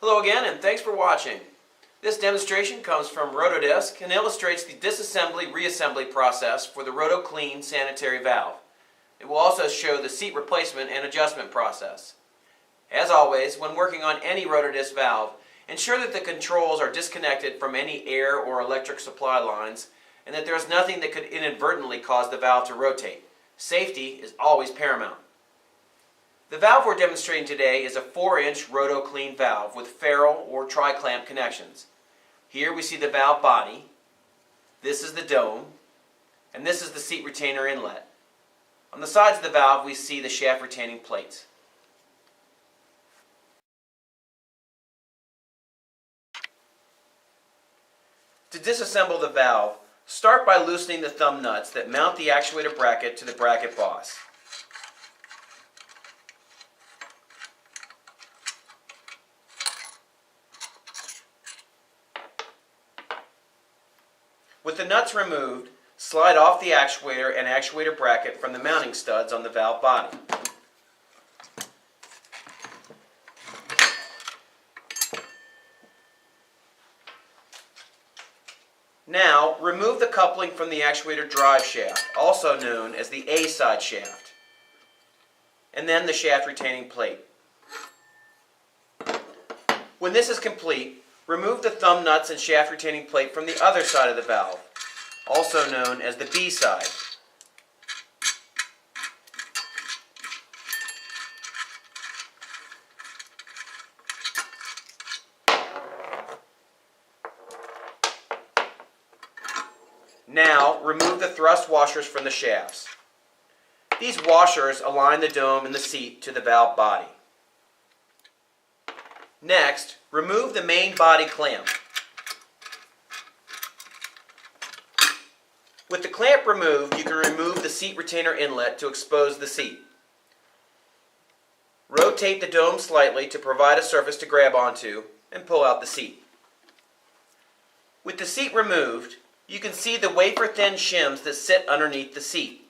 Hello again, and thanks for watching. This demonstration comes from Roto-Disc and illustrates the disassembly-reassembly process for the Roto-Clean sanitary valve. It will also show the seat replacement and adjustment process. As always, when working on any Roto-Disc valve, ensure that the controls are disconnected from any air or electric supply lines and that there is nothing that could inadvertently cause the valve to rotate. Safety is always paramount. The valve we're demonstrating today is a 4-inch Roto-Clean valve with ferrule or tri-clamp connections. Here we see the valve body, this is the dome, and this is the seat retainer inlet. On the sides of the valve we see the shaft retaining plates. To disassemble the valve, start by loosening the thumb nuts that mount the actuator bracket to the bracket boss. With the nuts removed, slide off the actuator and actuator bracket from the mounting studs on the valve body. Now, remove the coupling from the actuator drive shaft, also known as the A-side shaft, and then the shaft retaining plate. When this is complete, remove the thumb nuts and shaft retaining plate from the other side of the valve, also known as the B side. Now, remove the thrust washers from the shafts. These washers align the dome and the seat to the valve body. Next, remove the main body clamp. With the clamp removed, you can remove the seat retainer inlet to expose the seat. Rotate the dome slightly to provide a surface to grab onto and pull out the seat. With the seat removed, you can see the wafer-thin shims that sit underneath the seat.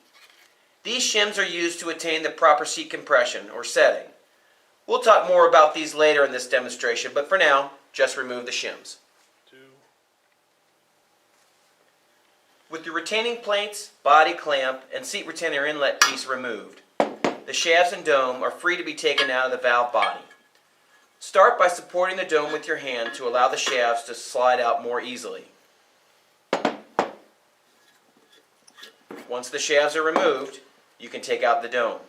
These shims are used to attain the proper seat compression or setting. We'll talk more about these later in this demonstration, but for now, just remove the shims. With the retaining plates, body clamp, and seat retainer inlet piece removed, the shafts and dome are free to be taken out of the valve body. Start by supporting the dome with your hand to allow the shafts to slide out more easily. Once the shafts are removed, you can take out the dome.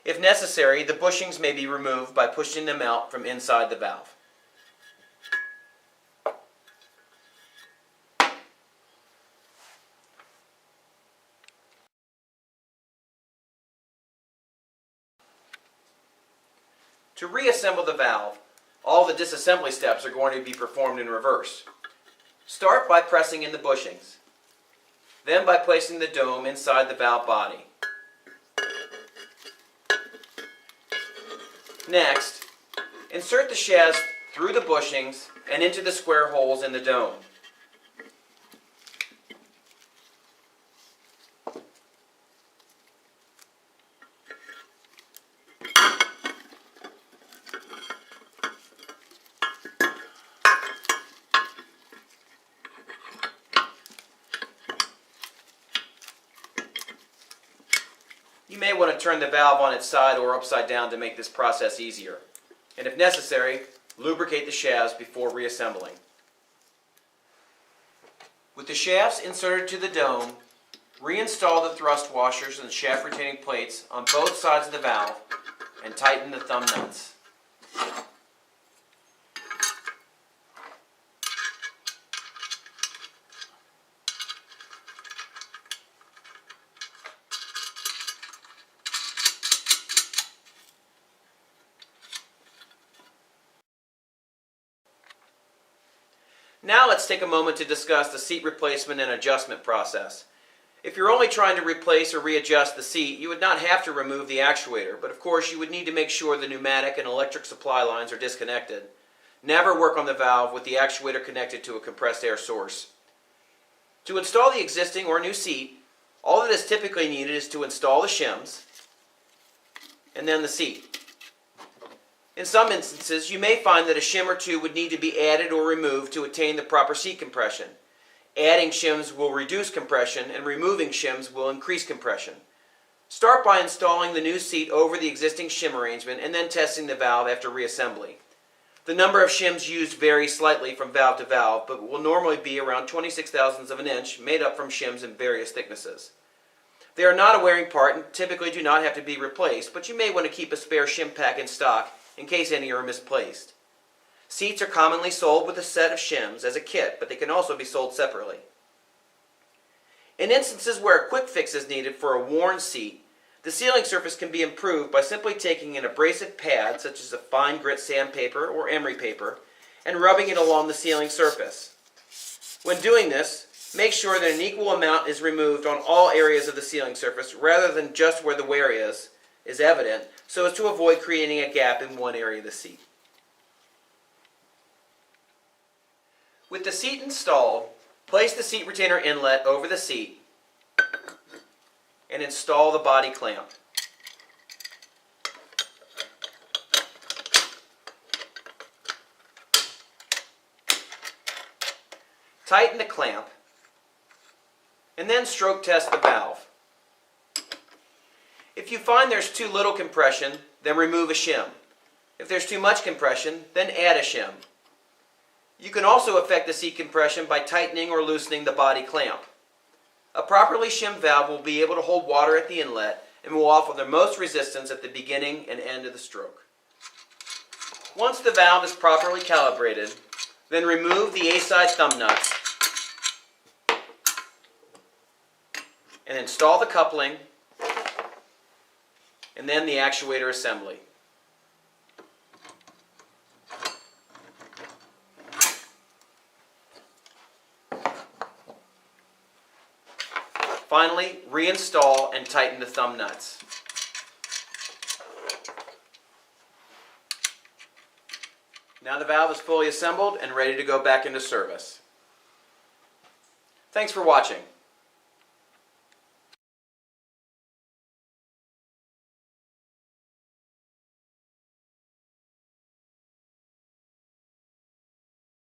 If necessary, the bushings may be removed by pushing them out from inside the valve. To reassemble the valve, all the disassembly steps are going to be performed in reverse. Start by pressing in the bushings, then by placing the dome inside the valve body. Next, insert the shafts through the bushings and into the square holes in the dome. You may want to turn the valve on its side or upside down to make this process easier. And if necessary, lubricate the shafts before reassembling. With the shafts inserted to the dome, reinstall the thrust washers and shaft retaining plates on both sides of the valve and tighten the thumb nuts. Now let's take a moment to discuss the seat replacement and adjustment process. If you're only trying to replace or readjust the seat, you would not have to remove the actuator, but of course you would need to make sure the pneumatic and electric supply lines are disconnected. Never work on the valve with the actuator connected to a compressed air source. To install the existing or new seat, all that is typically needed is to install the shims and then the seat. In some instances, you may find that a shim or two would need to be added or removed to attain the proper seat compression. Adding shims will reduce compression, and removing shims will increase compression. Start by installing the new seat over the existing shim arrangement and then testing the valve after reassembly. The number of shims used varies slightly from valve to valve, but will normally be around 26 thousandths of an inch, made up from shims in various thicknesses. They are not a wearing part and typically do not have to be replaced, but you may want to keep a spare shim pack in stock in case any are misplaced. Seats are commonly sold with a set of shims as a kit, but they can also be sold separately. In instances where a quick fix is needed for a worn seat, the sealing surface can be improved by simply taking an abrasive pad, such as a fine grit sandpaper or emery paper, and rubbing it along the sealing surface. When doing this, make sure that an equal amount is removed on all areas of the sealing surface rather than just where the wear is evident, so as to avoid creating a gap in one area of the seat. With the seat installed, place the seat retainer inlet over the seat and install the body clamp. Tighten the clamp and then stroke test the valve. If you find there's too little compression, then remove a shim. If there's too much compression, then add a shim. You can also affect the seat compression by tightening or loosening the body clamp. A properly shimmed valve will be able to hold water at the inlet and will offer the most resistance at the beginning and end of the stroke. Once the valve is properly calibrated, then remove the A-side thumb nuts and install the coupling and then the actuator assembly. Finally, reinstall and tighten the thumb nuts. Now the valve is fully assembled and ready to go back into service. Thanks for watching.